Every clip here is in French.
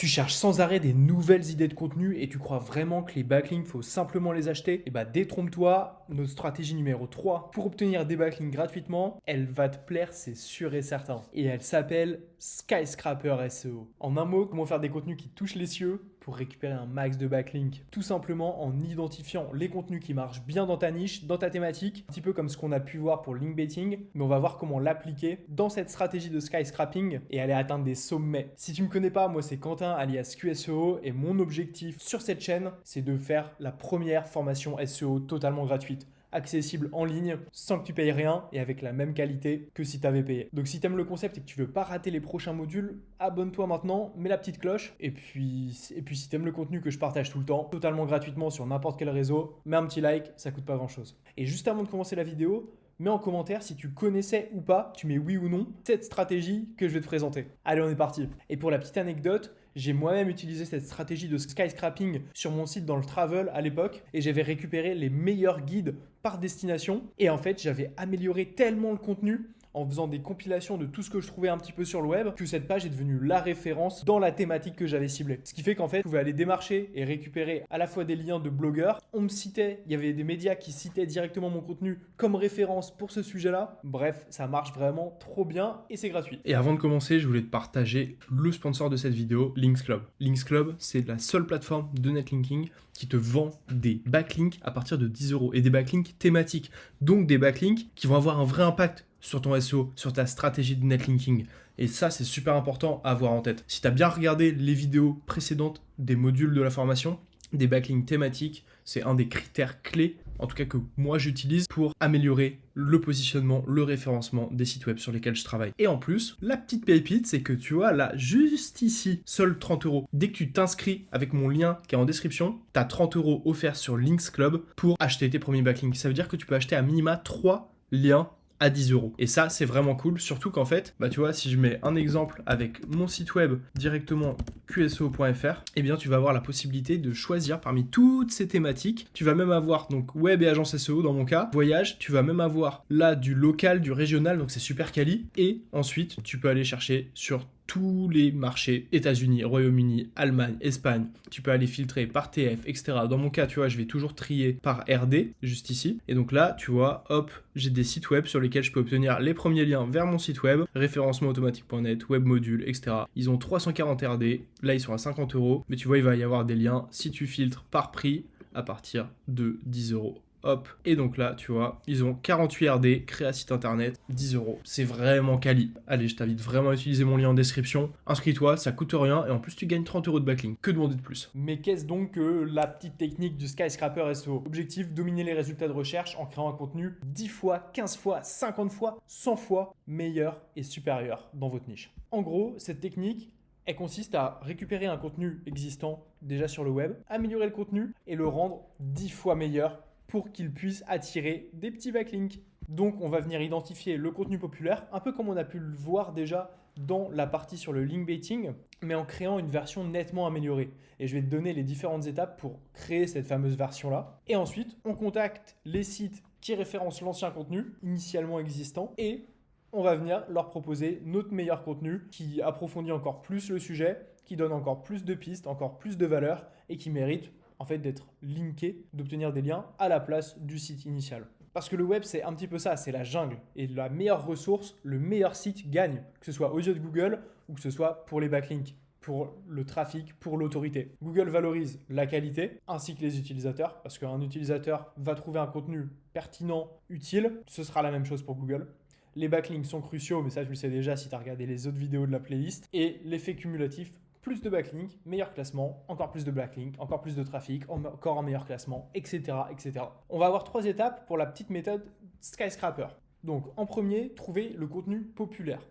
Tu cherches sans arrêt des nouvelles idées de contenu et tu crois vraiment que les backlinks, faut simplement les acheter? Eh bah détrompe-toi, notre stratégie numéro 3 pour obtenir des backlinks gratuitement, elle va te plaire, c'est sûr et certain. Et elle s'appelle Skyscraper SEO. En un mot, comment faire des contenus qui touchent les cieux pour récupérer un max de backlinks? Tout simplement en identifiant les contenus qui marchent bien dans ta niche, dans ta thématique, un petit peu comme ce qu'on a pu voir pour le link baiting, mais on va voir comment l'appliquer dans cette stratégie de skyscraping et aller atteindre des sommets. Si tu me connais pas, moi c'est Quentin alias QSEO et mon objectif sur cette chaîne, c'est de faire la première formation SEO totalement gratuite, accessible en ligne, sans que tu payes rien et avec la même qualité que si tu avais payé. Donc si tu aimes le concept et que tu veux pas rater les prochains modules, abonne-toi maintenant, mets la petite cloche et puis si tu aimes le contenu que je partage tout le temps, totalement gratuitement sur n'importe quel réseau, mets un petit like, ça coûte pas grand-chose. Et juste avant de commencer la vidéo, mets en commentaire si tu connaissais ou pas, tu mets oui ou non, cette stratégie que je vais te présenter. Allez, on est parti. Et pour la petite anecdote, j'ai moi-même utilisé cette stratégie de skyscraping sur mon site dans le travel à l'époque et j'avais récupéré les meilleurs guides par destination. Et en fait, j'avais amélioré tellement le contenu en faisant des compilations de tout ce que je trouvais un petit peu sur le web, que cette page est devenue la référence dans la thématique que j'avais ciblée. Ce qui fait qu'en fait, je pouvais aller démarcher et récupérer à la fois des liens de blogueurs. On me citait, il y avait des médias qui citaient directement mon contenu comme référence pour ce sujet-là. Bref, ça marche vraiment trop bien et c'est gratuit. Et avant de commencer, je voulais te partager le sponsor de cette vidéo, Links Club. Links Club, c'est la seule plateforme de netlinking qui te vend des backlinks à partir de 10 € et des backlinks thématiques. Donc des backlinks qui vont avoir un vrai impact sur ton SEO, sur ta stratégie de netlinking. Et ça, c'est super important à avoir en tête. Si tu as bien regardé les vidéos précédentes des modules de la formation, des backlinks thématiques, c'est un des critères clés, en tout cas que moi j'utilise pour améliorer le positionnement, le référencement des sites web sur lesquels je travaille. Et en plus, la petite pépite, c'est que tu vois là, juste ici, seuls 30 €. Dès que tu t'inscris avec mon lien qui est en description, tu as 30 € offerts sur Links Club pour acheter tes premiers backlinks. Ça veut dire que tu peux acheter à minima 3 liens à 10 €. Et ça, c'est vraiment cool, surtout qu'en fait, tu vois, si je mets un exemple avec mon site web directement qso.fr, eh bien, tu vas avoir la possibilité de choisir parmi toutes ces thématiques. Tu vas même avoir donc web et agence SEO dans mon cas, voyage, tu vas même avoir là du local, du régional, donc c'est super quali. Et ensuite, tu peux aller chercher sur tous les marchés, États-Unis, Royaume-Uni, Allemagne, Espagne. Tu peux aller filtrer par TF, etc. Dans mon cas, tu vois, je vais toujours trier par RD, juste ici. Et donc là, tu vois, hop, j'ai des sites web sur lesquels je peux obtenir les premiers liens vers mon site web, référencement-automatique.net, web module, etc. Ils ont 340 RD, là ils sont à 50 €. Mais tu vois, il va y avoir des liens si tu filtres par prix à partir de 10 €. Hop, et donc là, tu vois, ils ont 48 RD, créer un site internet, 10 €. C'est vraiment quali. Allez, je t'invite vraiment à utiliser mon lien en description. Inscris-toi, ça coûte rien et en plus, tu gagnes 30 € de backlink. Que demander de plus? Mais qu'est-ce donc que la petite technique du skyscraper SEO? Objectif, dominer les résultats de recherche en créant un contenu 10 fois, 15 fois, 50 fois, 100 fois meilleur et supérieur dans votre niche. En gros, cette technique, elle consiste à récupérer un contenu existant déjà sur le web, améliorer le contenu et le rendre 10 fois meilleur pour qu'il puisse attirer des petits backlinks. Donc on va venir identifier le contenu populaire, un peu comme on a pu le voir déjà dans la partie sur le link baiting, mais en créant une version nettement améliorée. Et je vais te donner les différentes étapes pour créer cette fameuse version-là. Et ensuite, on contacte les sites qui référencent l'ancien contenu initialement existant et on va venir leur proposer notre meilleur contenu qui approfondit encore plus le sujet, qui donne encore plus de pistes, encore plus de valeur et qui mérite en fait d'être linké, d'obtenir des liens à la place du site initial. Parce que le web, c'est un petit peu ça, c'est la jungle. Et la meilleure ressource, le meilleur site gagne, que ce soit aux yeux de Google ou que ce soit pour les backlinks, pour le trafic, pour l'autorité. Google valorise la qualité ainsi que les utilisateurs, parce qu'un utilisateur va trouver un contenu pertinent, utile, ce sera la même chose pour Google. Les backlinks sont cruciaux, mais ça tu le sais déjà si tu as regardé les autres vidéos de la playlist. Et l'effet cumulatif, plus de backlinks, meilleur classement, encore plus de backlinks, encore plus de trafic, encore un meilleur classement, etc., etc. On va avoir 3 étapes pour la petite méthode Skyscraper. Donc en premier, trouver le contenu populaire.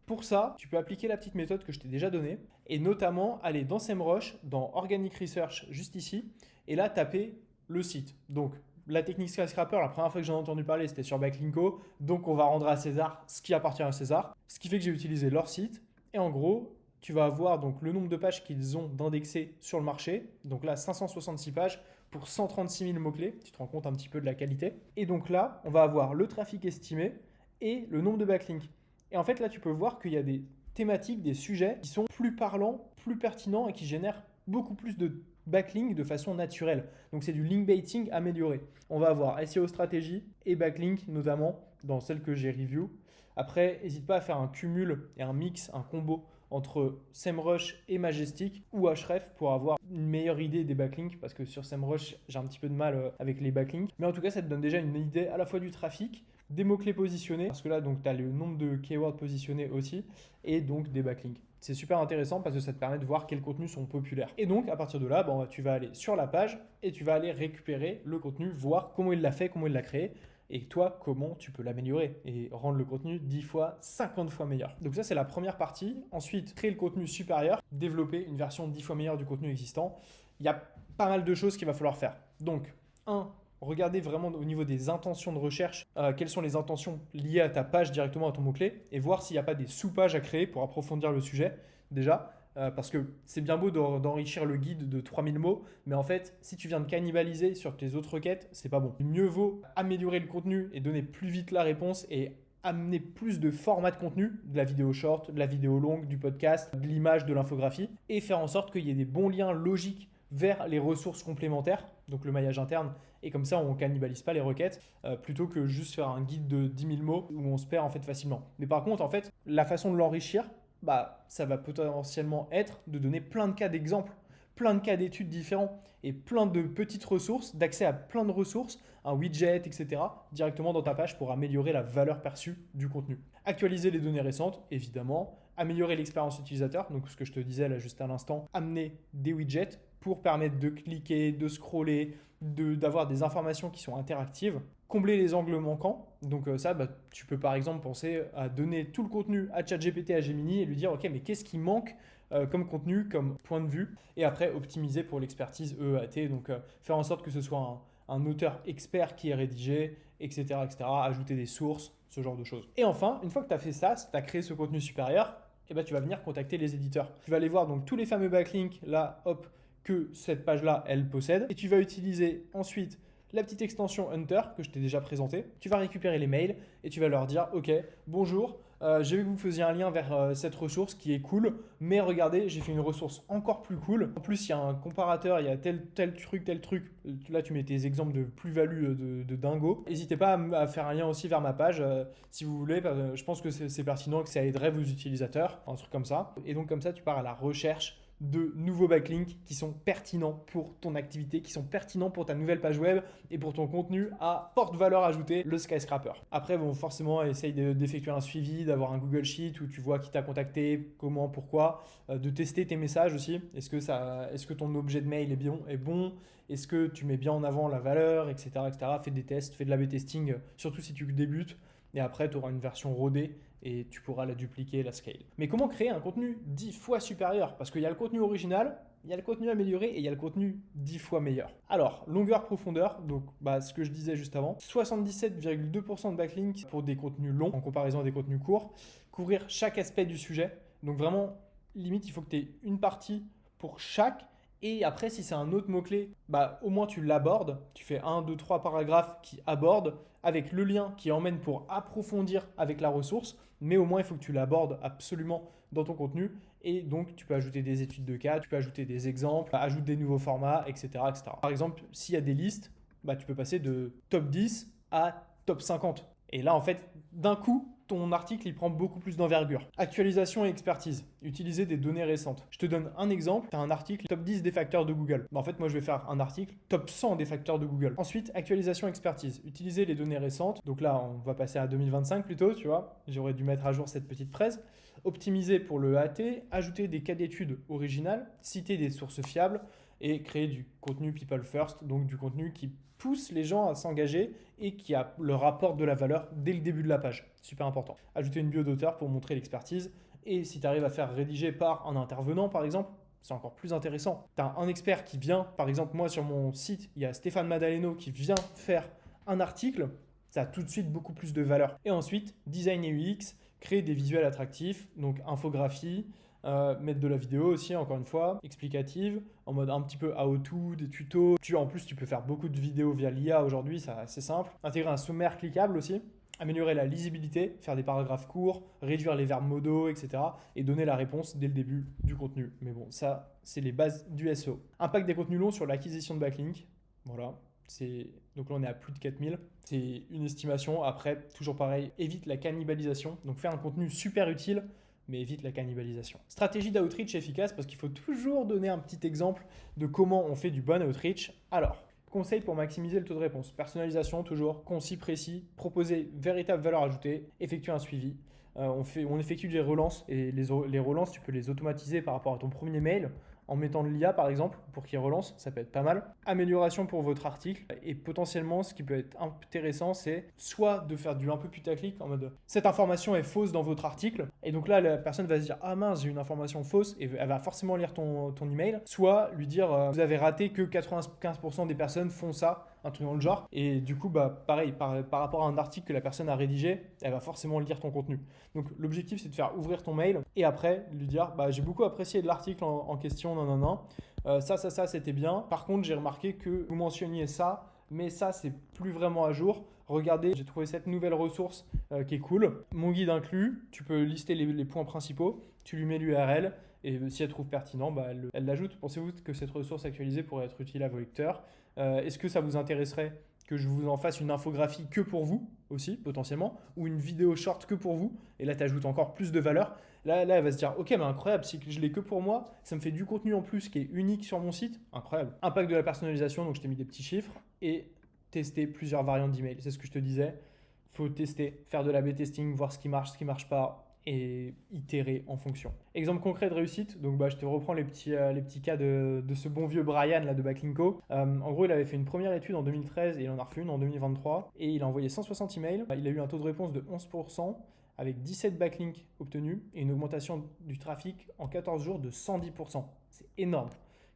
Pour ça, tu peux appliquer la petite méthode que je t'ai déjà donnée et notamment aller dans SEMrush, dans Organic Research juste ici, et là taper le site. Donc la technique Skyscraper, la première fois que j'en ai entendu parler, c'était sur Backlinko, donc on va rendre à César ce qui appartient à César, ce qui fait que j'ai utilisé leur site et en gros, tu vas avoir donc le nombre de pages qu'ils ont d'indexés sur le marché. Donc là, 566 pages pour 136 000 mots-clés. Tu te rends compte un petit peu de la qualité. Et donc là, on va avoir le trafic estimé et le nombre de backlinks. Et en fait, là, tu peux voir qu'il y a des thématiques, des sujets qui sont plus parlants, plus pertinents et qui génèrent beaucoup plus de backlink de façon naturelle. Donc c'est du link baiting amélioré. On va avoir SEO stratégie et backlink notamment dans celle que j'ai review. Après, n'hésite pas à faire un cumul et un mix, un combo entre SEMrush et Majestic ou Ahrefs pour avoir une meilleure idée des backlinks parce que sur SEMrush, j'ai un petit peu de mal avec les backlinks. Mais en tout cas, ça te donne déjà une idée à la fois du trafic, des mots-clés positionnés, parce que là, donc, tu as le nombre de keywords positionnés aussi, et donc des backlinks. C'est super intéressant parce que ça te permet de voir quels contenus sont populaires. Et donc, à partir de là, tu vas aller sur la page et tu vas aller récupérer le contenu, voir comment il l'a fait, comment il l'a créé, et toi, comment tu peux l'améliorer et rendre le contenu 10 fois, 50 fois meilleur. Donc ça, c'est la première partie. Ensuite, créer le contenu supérieur, développer une version 10 fois meilleure du contenu existant. Il y a pas mal de choses qu'il va falloir faire. Donc, regardez vraiment au niveau des intentions de recherche, quelles sont les intentions liées à ta page directement à ton mot-clé et voir s'il n'y a pas des sous-pages à créer pour approfondir le sujet déjà. Parce que c'est bien beau d'enrichir le guide de 3000 mots, mais en fait, si tu viens de cannibaliser sur tes autres requêtes, c'est pas bon. Mieux vaut améliorer le contenu et donner plus vite la réponse et amener plus de formats de contenu, de la vidéo short, de la vidéo longue, du podcast, de l'image, de l'infographie, et faire en sorte qu'il y ait des bons liens logiques vers les ressources complémentaires, donc le maillage interne, et comme ça on ne cannibalise pas les requêtes, plutôt que juste faire un guide de 10 000 mots où on se perd en fait facilement. Mais par contre, en fait, la façon de l'enrichir, ça va potentiellement être de donner plein de cas d'exemples, plein de cas d'études différents et plein de petites ressources, d'accès à plein de ressources, un widget, etc., directement dans ta page pour améliorer la valeur perçue du contenu. Actualiser les données récentes, évidemment, améliorer l'expérience utilisateur, donc ce que je te disais là juste à l'instant, amener des widgets pour permettre de cliquer, de scroller, d'avoir des informations qui sont interactives, combler les angles manquants. Donc ça, tu peux par exemple penser à donner tout le contenu à ChatGPT, à Gemini et lui dire ok, mais qu'est-ce qui manque comme contenu, comme point de vue, et après optimiser pour l'expertise EEAT, donc faire en sorte que ce soit un auteur expert qui est rédigé, etc., etc., ajouter des sources, ce genre de choses. Et enfin, une fois que tu as fait ça, si tu as créé ce contenu supérieur, tu vas venir contacter les éditeurs. Tu vas aller voir donc tous les fameux backlinks là, hop, que cette page-là, elle possède. Et tu vas utiliser ensuite la petite extension Hunter que je t'ai déjà présentée. Tu vas récupérer les mails et tu vas leur dire « Ok, bonjour, j'ai vu que vous faisiez un lien vers cette ressource qui est cool, mais regardez, j'ai fait une ressource encore plus cool. En plus, il y a un comparateur, il y a tel truc. Là, tu mets tes exemples de plus-value de dingo. N'hésitez pas à faire un lien aussi vers ma page si vous voulez. Je pense que c'est pertinent, que ça aiderait vos utilisateurs, un truc comme ça. Et donc, comme ça, tu pars à la recherche de nouveaux backlinks qui sont pertinents pour ton activité, qui sont pertinents pour ta nouvelle page web et pour ton contenu à forte valeur ajoutée, le skyscraper. Après, forcément, essaye d'effectuer un suivi, d'avoir un Google Sheet où tu vois qui t'a contacté, comment, pourquoi, de tester tes messages aussi. Est-ce que ton objet de mail est bon? Est-ce que tu mets bien en avant la valeur, etc., etc. Fais des tests, fais de l'A/B testing, surtout si tu débutes. Et après, tu auras une version rodée et tu pourras la dupliquer, la scale. Mais comment créer un contenu 10 fois supérieur? Parce qu'il y a le contenu original, il y a le contenu amélioré et il y a le contenu 10 fois meilleur. Alors, longueur, profondeur, donc ce que je disais juste avant, 77,2% de backlinks pour des contenus longs en comparaison à des contenus courts. Couvrir chaque aspect du sujet. Donc vraiment, limite, il faut que tu aies une partie pour chaque. Et après, si c'est un autre mot-clé, au moins tu l'abordes. Tu fais 1, 2, 3 paragraphes qui abordent avec le lien qui emmène pour approfondir avec la ressource. Mais au moins, il faut que tu l'abordes absolument dans ton contenu. Et donc, tu peux ajouter des études de cas, tu peux ajouter des exemples, ajouter des nouveaux formats, etc., etc. Par exemple, s'il y a des listes, tu peux passer de top 10 à top 50. Et là, en fait, d'un coup, ton article il prend beaucoup plus d'envergure. Actualisation et expertise. Utiliser des données récentes. Je te donne un exemple. Tu as un article top 10 des facteurs de Google. En fait, moi, je vais faire un article top 100 des facteurs de Google. Ensuite, actualisation et expertise. Utiliser les données récentes. Donc là, on va passer à 2025 plutôt, tu vois. J'aurais dû mettre à jour cette petite presse. Optimiser pour le AT. Ajouter des cas d'études originales. Citer des sources fiables. Et créer du contenu people first. Donc du contenu qui pousse les gens à s'engager et qui leur apporte de la valeur dès le début de la page. Super important. Ajouter une bio d'auteur pour montrer l'expertise. Et si tu arrives à faire rédiger par un intervenant, par exemple, c'est encore plus intéressant. Tu as un expert qui vient, par exemple, moi sur mon site, il y a Stéphane Madaleno qui vient faire un article. Ça a tout de suite beaucoup plus de valeur. Et ensuite, design et UX, créer des visuels attractifs, donc infographie, mettre de la vidéo aussi, encore une fois, explicative, en mode un petit peu how-to, des tutos. En plus, tu peux faire beaucoup de vidéos via l'IA aujourd'hui, c'est assez simple. Intégrer un sommaire cliquable aussi. Améliorer la lisibilité, faire des paragraphes courts, réduire les verbes modaux, etc. et donner la réponse dès le début du contenu. Mais bon, ça, c'est les bases du SEO. Impact des contenus longs sur l'acquisition de backlinks. Voilà. Donc là, on est à plus de 4000. C'est une estimation. Après, toujours pareil, évite la cannibalisation. Donc, fais un contenu super utile, mais évite la cannibalisation. Stratégie d'outreach efficace, parce qu'il faut toujours donner un petit exemple de comment on fait du bon outreach. Alors, conseil pour maximiser le taux de réponse. Personnalisation, toujours, concis, précis, proposer véritable valeur ajoutée, effectuer un suivi. On effectue des relances et les relances, tu peux les automatiser par rapport à ton premier mail en mettant de l'IA par exemple pour qu'il relance, ça peut être pas mal. Amélioration pour votre article et potentiellement ce qui peut être intéressant c'est soit de faire du un peu putaclic en mode cette information est fausse dans votre article et donc là la personne va se dire ah mince j'ai une information fausse et elle va forcément lire ton email, soit lui dire vous avez raté que 95% des personnes font ça, un truc dans le genre et du coup bah pareil par rapport à un article que la personne a rédigé elle va forcément lire ton contenu. Donc l'objectif c'est de faire ouvrir ton mail et après lui dire bah j'ai beaucoup apprécié de l'article en question non. Ça, c'était bien. Par contre, j'ai remarqué que vous mentionniez ça, mais ça, c'est plus vraiment à jour. Regardez, j'ai trouvé cette nouvelle ressource qui est cool. Mon guide inclus, tu peux lister les points principaux, tu lui mets l'URL, et si elle trouve pertinent, bah, elle l'ajoute. Pensez-vous que cette ressource actualisée pourrait être utile à vos lecteurs? Est-ce que ça vous intéresserait que je vous en fasse une infographie que pour vous aussi, potentiellement, ou une vidéo short que pour vous, et là, tu ajoutes encore plus de valeur. Là, elle va se dire, ok, mais incroyable, si je l'ai que pour moi, ça me fait du contenu en plus qui est unique sur mon site, incroyable. Impact de la personnalisation, donc je t'ai mis des petits chiffres, et tester plusieurs variantes d'email. C'est ce que je te disais, faut tester, faire de l'A/B testing, voir ce qui marche pas, et itérer en fonction. Exemple concret de réussite, donc je te reprends les petits cas de ce bon vieux Brian là, de Backlinko. En gros, il avait fait une première étude en 2013 et il en a refait une en 2023 et il a envoyé 160 emails. Il a eu un taux de réponse de 11% avec 17 backlinks obtenus et une augmentation du trafic en 14 jours de 110%. C'est énorme.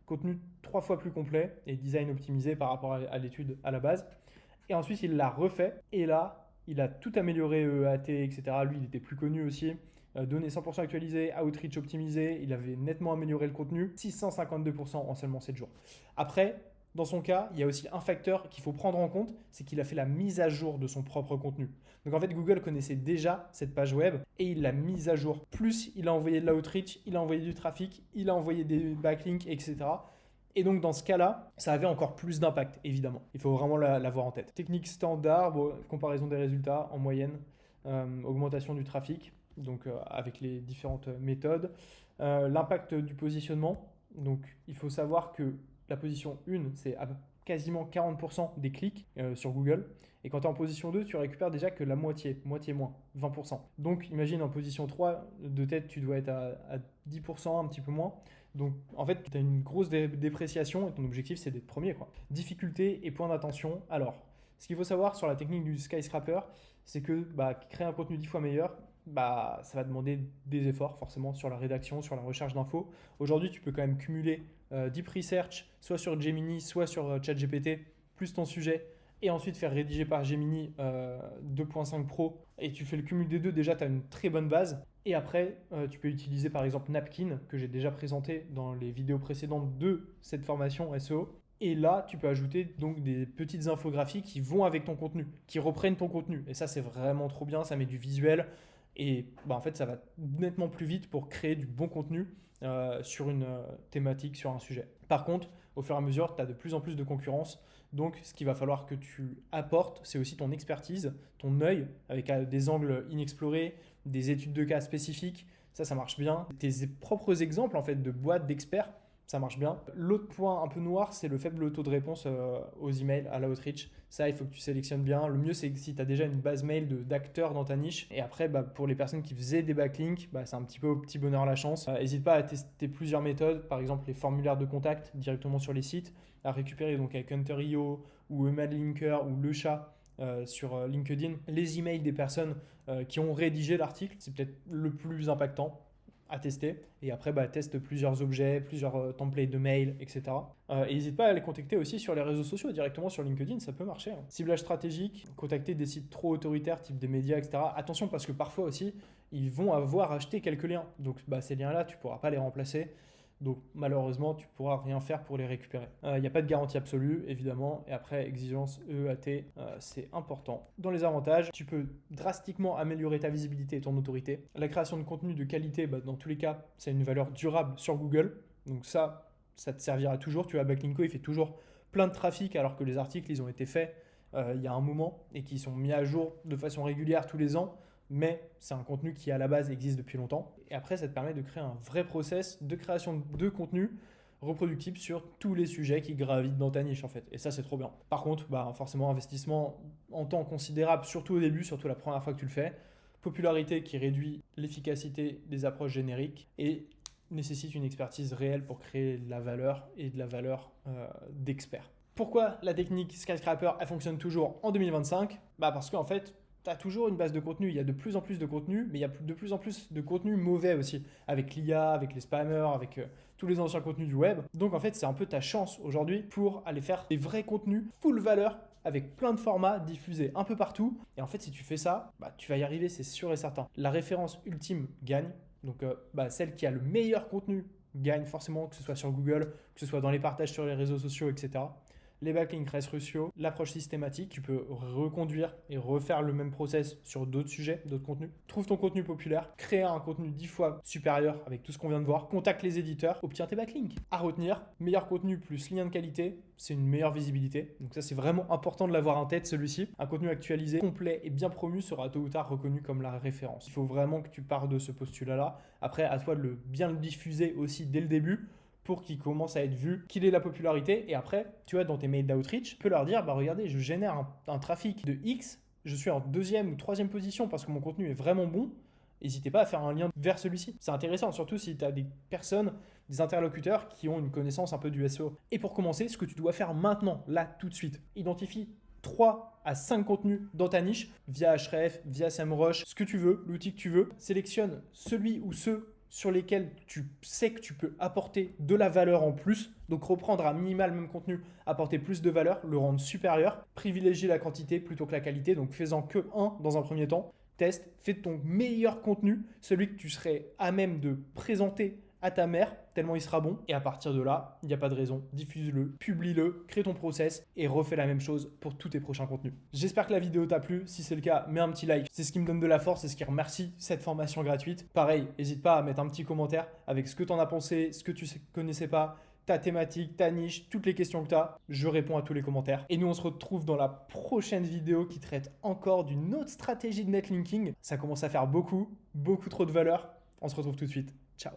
Contenu 3 fois plus complet et design optimisé par rapport à l'étude à la base. Et ensuite, il l'a refait et là, il a tout amélioré, EAT, etc. Lui, il était plus connu aussi. Données 100% actualisées, outreach optimisé. Il avait nettement amélioré le contenu. 652% en seulement 7 jours. Après, dans son cas, il y a aussi un facteur qu'il faut prendre en compte, c'est qu'il a fait la mise à jour de son propre contenu. Donc en fait, Google connaissait déjà cette page web et il l'a mise à jour. Plus, il a envoyé de l'outreach, il a envoyé du trafic, il a envoyé des backlinks, etc. Et donc dans ce cas-là, ça avait encore plus d'impact, évidemment. Il faut vraiment l'avoir en tête. Technique standard, comparaison des résultats en moyenne, augmentation du trafic, donc avec les différentes méthodes. L'impact du positionnement, donc il faut savoir que la position 1, c'est quasiment 40% des clics sur Google. Et quand tu es en position 2, tu récupères déjà que la moitié moins, 20%. Donc imagine en position 3, de tête, tu dois être à 10%, un petit peu moins. Donc en fait, tu as une grosse dépréciation et ton objectif, c'est d'être premier, quoi. Difficulté et point d'attention. Alors, ce qu'il faut savoir sur la technique du skyscraper, c'est que créer un contenu 10 fois meilleur, ça va demander des efforts forcément sur la rédaction, sur la recherche d'infos. Aujourd'hui, tu peux quand même cumuler Deep Research, soit sur Gemini, soit sur ChatGPT, plus ton sujet, et ensuite faire rédiger par Gemini 2.5 Pro, et tu fais le cumul des deux, déjà tu as une très bonne base. Et après, tu peux utiliser par exemple Napkin, que j'ai déjà présenté dans les vidéos précédentes de cette formation SEO. Et là, tu peux ajouter donc des petites infographies qui vont avec ton contenu, qui reprennent ton contenu. Et ça, c'est vraiment trop bien, ça met du visuel. Et en fait, ça va nettement plus vite pour créer du bon contenu sur une thématique, sur un sujet. Par contre, au fur et à mesure, tu as de plus en plus de concurrence. Donc, ce qu'il va falloir que tu apportes, c'est aussi ton expertise, ton œil, avec des angles inexplorés, des études de cas spécifiques. Ça marche bien. Tes propres exemples en fait, de boîtes d'experts, ça marche bien. L'autre point un peu noir, c'est le faible taux de réponse aux emails, à l'outreach. Ça, il faut que tu sélectionnes bien. Le mieux, c'est que si tu as déjà une base mail d'acteurs dans ta niche. Et après, pour les personnes qui faisaient des backlinks, c'est un petit peu au petit bonheur la chance. N'hésite pas à tester plusieurs méthodes, par exemple les formulaires de contact directement sur les sites, à récupérer donc avec Hunter.io ou Email-Linker ou Le Chat sur LinkedIn les emails des personnes qui ont rédigé l'article. C'est peut-être le plus impactant à tester. Et après, teste plusieurs objets, plusieurs templates de mail, etc. Et n'hésite pas à les contacter aussi sur les réseaux sociaux, directement sur LinkedIn, ça peut marcher. Ciblage stratégique, contacter des sites trop autoritaires, type des médias, etc. Attention, parce que parfois aussi, ils vont avoir acheté quelques liens. Donc ces liens-là, tu ne pourras pas les remplacer. Donc malheureusement, tu pourras rien faire pour les récupérer. Il n'y a pas de garantie absolue, évidemment. Et après, exigence EAT, c'est important. Dans les avantages, tu peux drastiquement améliorer ta visibilité et ton autorité. La création de contenu de qualité, dans tous les cas, c'est une valeur durable sur Google. Donc ça te servira toujours. Tu vois, Backlinko, il fait toujours plein de trafic alors que les articles, ils ont été faits il y a un moment et qui sont mis à jour de façon régulière tous les ans. Mais c'est un contenu qui à la base existe depuis longtemps. Et après, ça te permet de créer un vrai process de création de contenu reproductible sur tous les sujets qui gravitent dans ta niche en fait. Et ça, c'est trop bien. Par contre, forcément, investissement en temps considérable, surtout au début, surtout la première fois que tu le fais. Popularité qui réduit l'efficacité des approches génériques et nécessite une expertise réelle pour créer de la valeur et de la valeur d'expert. Pourquoi la technique Skyscraper, elle fonctionne toujours en 2025 ? Parce qu'en fait, tu as toujours une base de contenu. Il y a de plus en plus de contenu, mais il y a de plus en plus de contenu mauvais aussi, avec l'IA, avec les spammers, avec tous les anciens contenus du web. Donc en fait, c'est un peu ta chance aujourd'hui pour aller faire des vrais contenus full valeur, avec plein de formats diffusés un peu partout. Et en fait, si tu fais ça, tu vas y arriver, c'est sûr et certain. La référence ultime gagne. Donc celle qui a le meilleur contenu gagne forcément, que ce soit sur Google, que ce soit dans les partages sur les réseaux sociaux, etc. Les backlinks restent cruciaux, l'approche systématique, tu peux reconduire et refaire le même process sur d'autres sujets, d'autres contenus. Trouve ton contenu populaire, crée un contenu 10 fois supérieur avec tout ce qu'on vient de voir, contacte les éditeurs, obtiens tes backlinks. À retenir, meilleur contenu plus lien de qualité, c'est une meilleure visibilité. Donc ça, c'est vraiment important de l'avoir en tête, celui-ci. Un contenu actualisé, complet et bien promu sera tôt ou tard reconnu comme la référence. Il faut vraiment que tu pars de ce postulat-là. Après, à toi de bien le diffuser aussi dès le début, pour qu'il commence à être vu, qu'il ait la popularité. Et après, tu vois, dans tes mails d'outreach, tu peux leur dire, regardez, je génère un trafic de X, je suis en 2e ou 3e position parce que mon contenu est vraiment bon. N'hésitez pas à faire un lien vers celui-ci. C'est intéressant, surtout si tu as des personnes, des interlocuteurs qui ont une connaissance un peu du SEO. Et pour commencer, ce que tu dois faire maintenant, là, tout de suite, identifie 3 à 5 contenus dans ta niche, via Ahrefs, via SEMrush, ce que tu veux, l'outil que tu veux. Sélectionne celui ou ceux sur lesquels tu sais que tu peux apporter de la valeur en plus. Donc reprendre à minimal le même contenu, apporter plus de valeur, le rendre supérieur, privilégier la quantité plutôt que la qualité. Donc fais-en que un dans un premier temps. Teste, fais de ton meilleur contenu, celui que tu serais à même de présenter à ta mère, tellement il sera bon. Et à partir de là, il n'y a pas de raison. Diffuse-le, publie-le, crée ton process et refais la même chose pour tous tes prochains contenus. J'espère que la vidéo t'a plu. Si c'est le cas, mets un petit like. C'est ce qui me donne de la force et ce qui remercie cette formation gratuite. Pareil, n'hésite pas à mettre un petit commentaire avec ce que tu en as pensé, ce que tu ne connaissais pas, ta thématique, ta niche, toutes les questions que tu as. Je réponds à tous les commentaires. Et nous, on se retrouve dans la prochaine vidéo qui traite encore d'une autre stratégie de netlinking. Ça commence à faire beaucoup trop de valeur. On se retrouve tout de suite. Ciao.